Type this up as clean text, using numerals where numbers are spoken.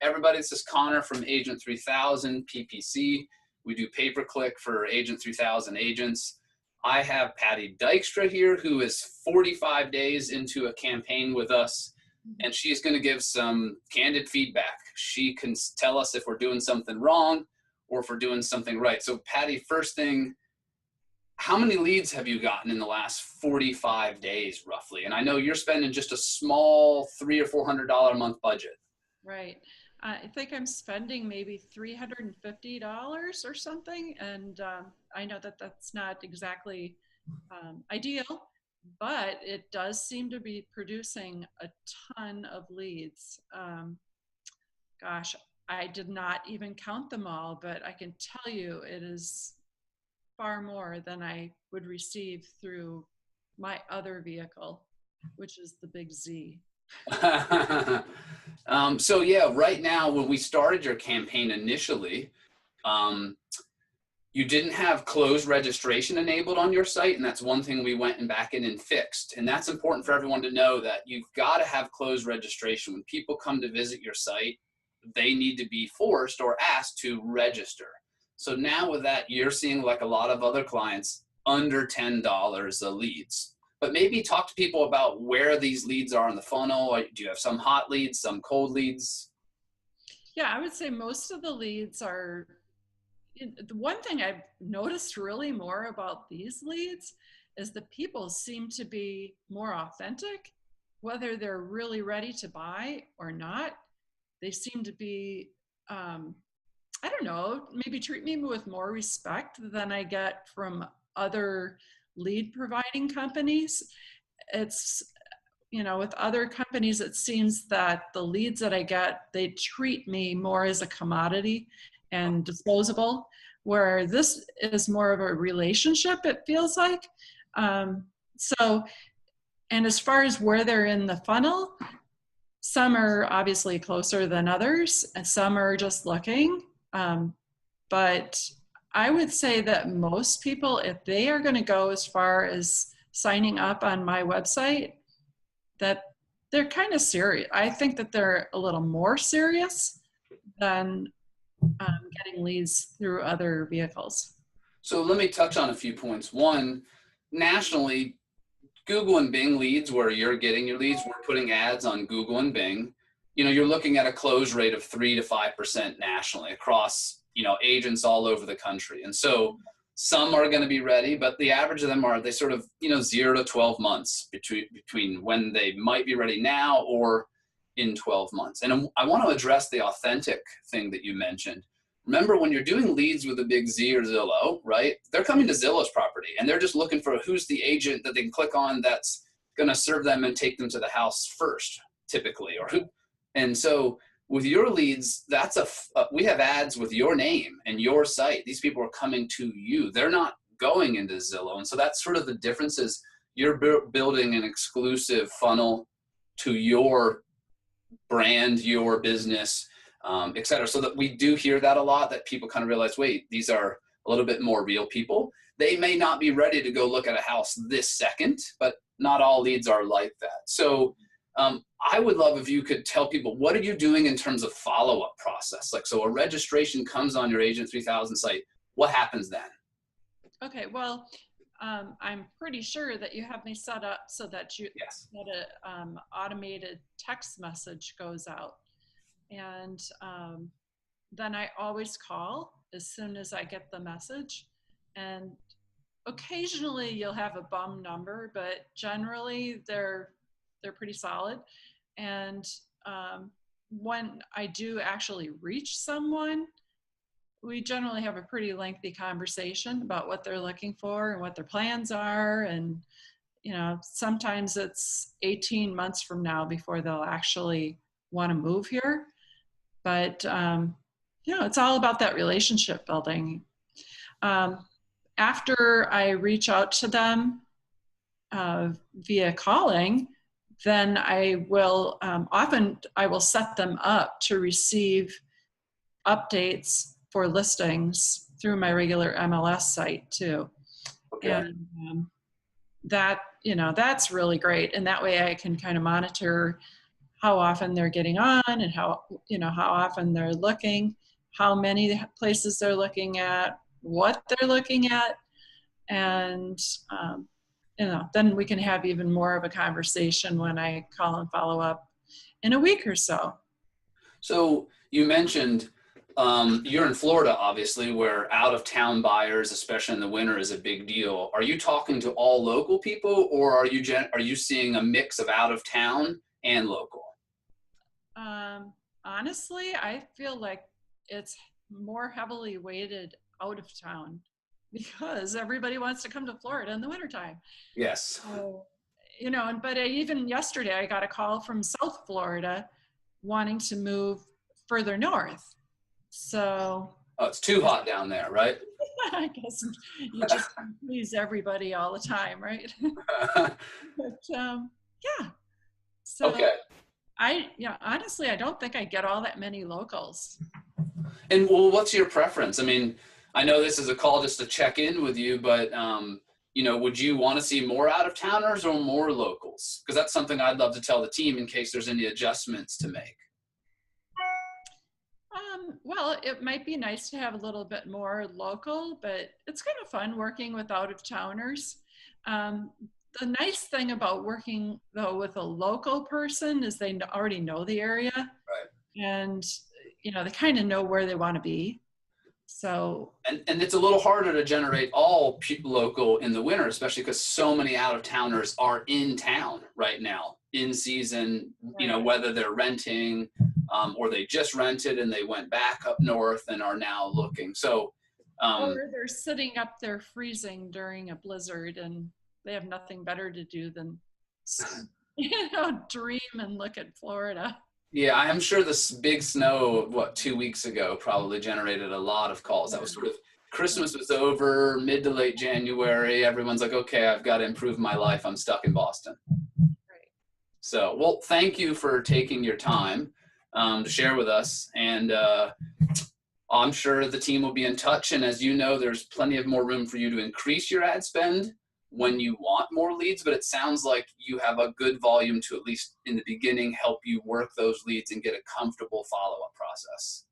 everybody. This is Connor from Agent3000 PPC. We do pay-per-click for Agent3000 agents. I have Patty Dykstra here, who is 45 days into a campaign with us, and she's going to give some candid feedback. She can tell us if we're doing something wrong or if we're doing something right. So Patty, first thing, how many leads have you gotten in the last 45 days roughly? And I know you're spending just a small $300 or $400 a month budget. Right. I think I'm spending maybe $350 or something. And I know that that's not exactly ideal, but it does seem to be producing a ton of leads. Gosh, I did not even count them all, but I can tell you it is far more than I would receive through my other vehicle, which is the big Z. So yeah, right now, when we started your campaign initially, you didn't have closed registration enabled on your site, and that's one thing we went back in and fixed. And that's important for everyone to know, that you've got to have closed registration. When people come to visit your site, they need to be forced or asked to register. So now with that, you're seeing, like a lot of other clients, under $10 a leads. But maybe talk to people about where these leads are in the funnel. Do you have some hot leads, some cold leads? Yeah, I would say most of the leads are, the one thing I've noticed really more about these leads is that people seem to be more authentic, whether they're really ready to buy or not. They seem to be, I don't know, maybe treat me with more respect than I get from other lead providing companies. It's, with other companies, it seems that the leads that I get, they treat me more as a commodity and disposable, where this is more of a relationship, it feels like. And as far as where they're in the funnel, some are obviously closer than others, and some are just looking. But I would say that most people, if they are going to go as far as signing up on my website, that they're kind of serious. I think that they're a little more serious than getting leads through other vehicles. So let me touch on a few points. One, nationally, Google and Bing leads, where you're getting your leads, we're putting ads on Google and Bing. You're looking at a close rate of 3 to 5% nationally across, agents all over the country. And so some are going to be ready, but the average of them are, they sort of, 0 to 12 months between when they might be ready now or in 12 months. And I want to address the authentic thing that you mentioned. Remember, when you're doing leads with a big Z or Zillow, right? They're coming to Zillow's property and they're just looking for who's the agent that they can click on that's going to serve them and take them to the house first, typically, or who. And so with your leads, we have ads with your name and your site. These people are coming to you. They're not going into Zillow. And so that's sort of the difference, is you're building an exclusive funnel to your brand, your business, et cetera. So that we do hear that a lot, that people kind of realize, wait, these are a little bit more real people. They may not be ready to go look at a house this second, but not all leads are like that. So I would love if you could tell people, what are you doing in terms of follow-up process? Like, so a registration comes on your Agent3000 site. What happens then? Okay, well, I'm pretty sure that you have me set up so that that an automated text message goes out. And then I always call as soon as I get the message. And occasionally you'll have a bum number, but generally they're pretty solid. And when I do actually reach someone, we generally have a pretty lengthy conversation about what they're looking for and what their plans are. And, sometimes it's 18 months from now before they'll actually want to move here. But, it's all about that relationship building. After I reach out to them via calling, then I will often set them up to receive updates for listings through my regular MLS site too. Okay. And that's really great. And that way I can kind of monitor how often they're getting on and how often they're looking, how many places they're looking at, what they're looking at, and then we can have even more of a conversation when I call and follow up in a week or so. So you mentioned you're in Florida, obviously, where out-of-town buyers, especially in the winter, is a big deal. Are you talking to all local people, or are you seeing a mix of out-of-town and local? Honestly, I feel like it's more heavily weighted out of town because everybody wants to come to Florida in the wintertime. Yes. So, but even yesterday I got a call from South Florida wanting to move further north. So, oh, it's too hot down there, right? I guess you just please everybody all the time, right? But yeah. So okay. honestly, I don't think I get all that many locals. And well, what's your preference? I mean, I know this is a call just to check in with you, but would you want to see more out of towners or more locals? Because that's something I'd love to tell the team in case there's any adjustments to make. Well, it might be nice to have a little bit more local, but it's kind of fun working with out of towners. The nice thing about working though with a local person is they already know the area, right? And they kind of know where they want to be. So and it's a little harder to generate all local in the winter, especially because so many out of towners are in town right now in season. right. Whether they're renting or they just rented and they went back up north and are now looking. So or they're sitting up there freezing during a blizzard and they have nothing better to do than dream and look at Florida. Yeah, I'm sure this big snow, 2 weeks ago, probably generated a lot of calls. That was sort of, Christmas was over, mid to late January. Everyone's like, okay, I've got to improve my life. I'm stuck in Boston. Right. So, well, thank you for taking your time to share with us. And I'm sure the team will be in touch. And as you know, there's plenty of more room for you to increase your ad spend when you want more leads, but it sounds like you have a good volume to, at least in the beginning, help you work those leads and get a comfortable follow-up process.